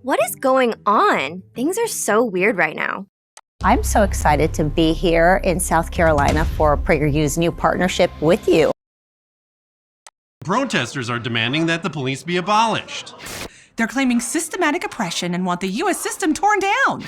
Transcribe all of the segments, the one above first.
What is going on? Things are so weird right now. I'm so excited to be here in South Carolina for PragerU's new partnership with you. Protesters are demanding that the police be abolished. They're claiming systematic oppression and want the U.S. system torn down.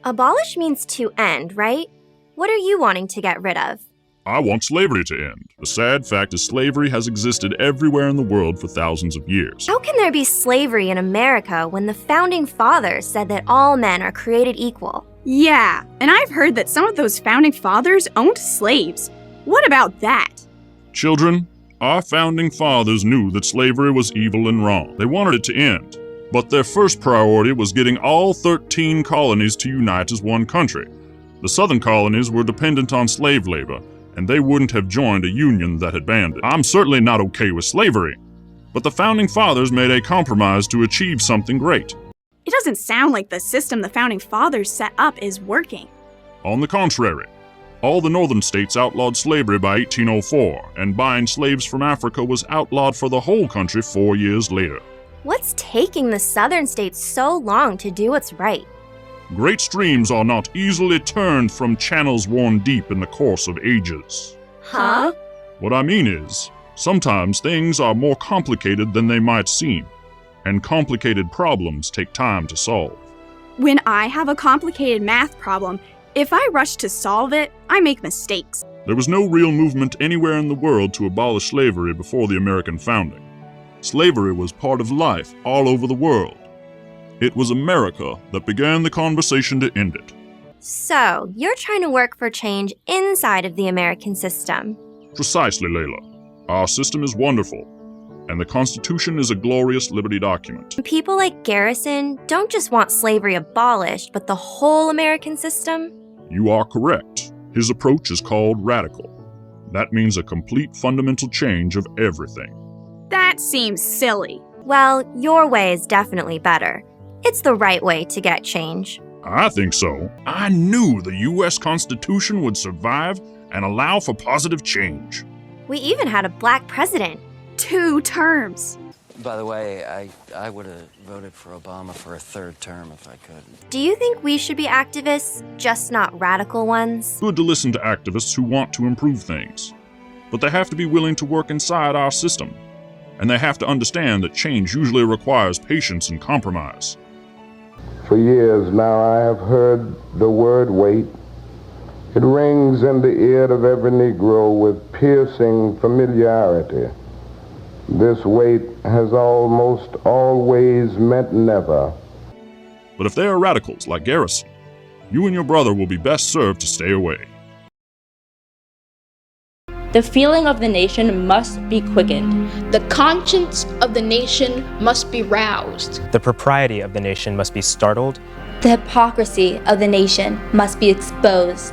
Abolish means to end, right? What are you wanting to get rid of? I want slavery to end. The sad fact is slavery has existed everywhere in the world for thousands of years. How can there be slavery in America when the Founding Fathers said that all men are created equal? Yeah, and I've heard that some of those Founding Fathers owned slaves. What about that? Children, our Founding Fathers knew that slavery was evil and wrong. They wanted it to end. But their first priority was getting all 13 colonies to unite as one country. The southern colonies were dependent on slave labor, and they wouldn't have joined a union that had banned it. I'm certainly not okay with slavery, but the Founding Fathers made a compromise to achieve something great. It doesn't sound like the system the Founding Fathers set up is working. On the contrary, all the northern states outlawed slavery by 1804, and buying slaves from Africa was outlawed for the whole country 4 years later. What's taking the southern states so long to do what's right? Great streams are not easily turned from channels worn deep in the course of ages. Huh? What I mean is, sometimes things are more complicated than they might seem, and complicated problems take time to solve. When I have a complicated math problem, if I rush to solve it, I make mistakes. There was no real movement anywhere in the world to abolish slavery before the American founding. Slavery was part of life all over the world. It was America that began the conversation to end it. So, you're trying to work for change inside of the American system. Precisely, Layla. Our system is wonderful, and the Constitution is a glorious liberty document. People like Garrison don't just want slavery abolished, but the whole American system? You are correct. His approach is called radical. That means a complete fundamental change of everything. That seems silly. Well, your way is definitely better. It's the right way to get change. I think so. I knew the U.S. Constitution would survive and allow for positive change. We even had a black president. 2 terms. By the way, I would have voted for Obama for a 3rd term if I could. Do you think we should be activists, just not radical ones? Good to listen to activists who want to improve things. But they have to be willing to work inside our system. And they have to understand that change usually requires patience and compromise. For years now I have heard the word wait. It rings in the ear of every Negro with piercing familiarity. This wait has almost always meant never. But if they are radicals like Garrison, you and your brother will be best served to stay away. The feeling of the nation must be quickened. The conscience of the nation must be roused. The propriety of the nation must be startled. The hypocrisy of the nation must be exposed.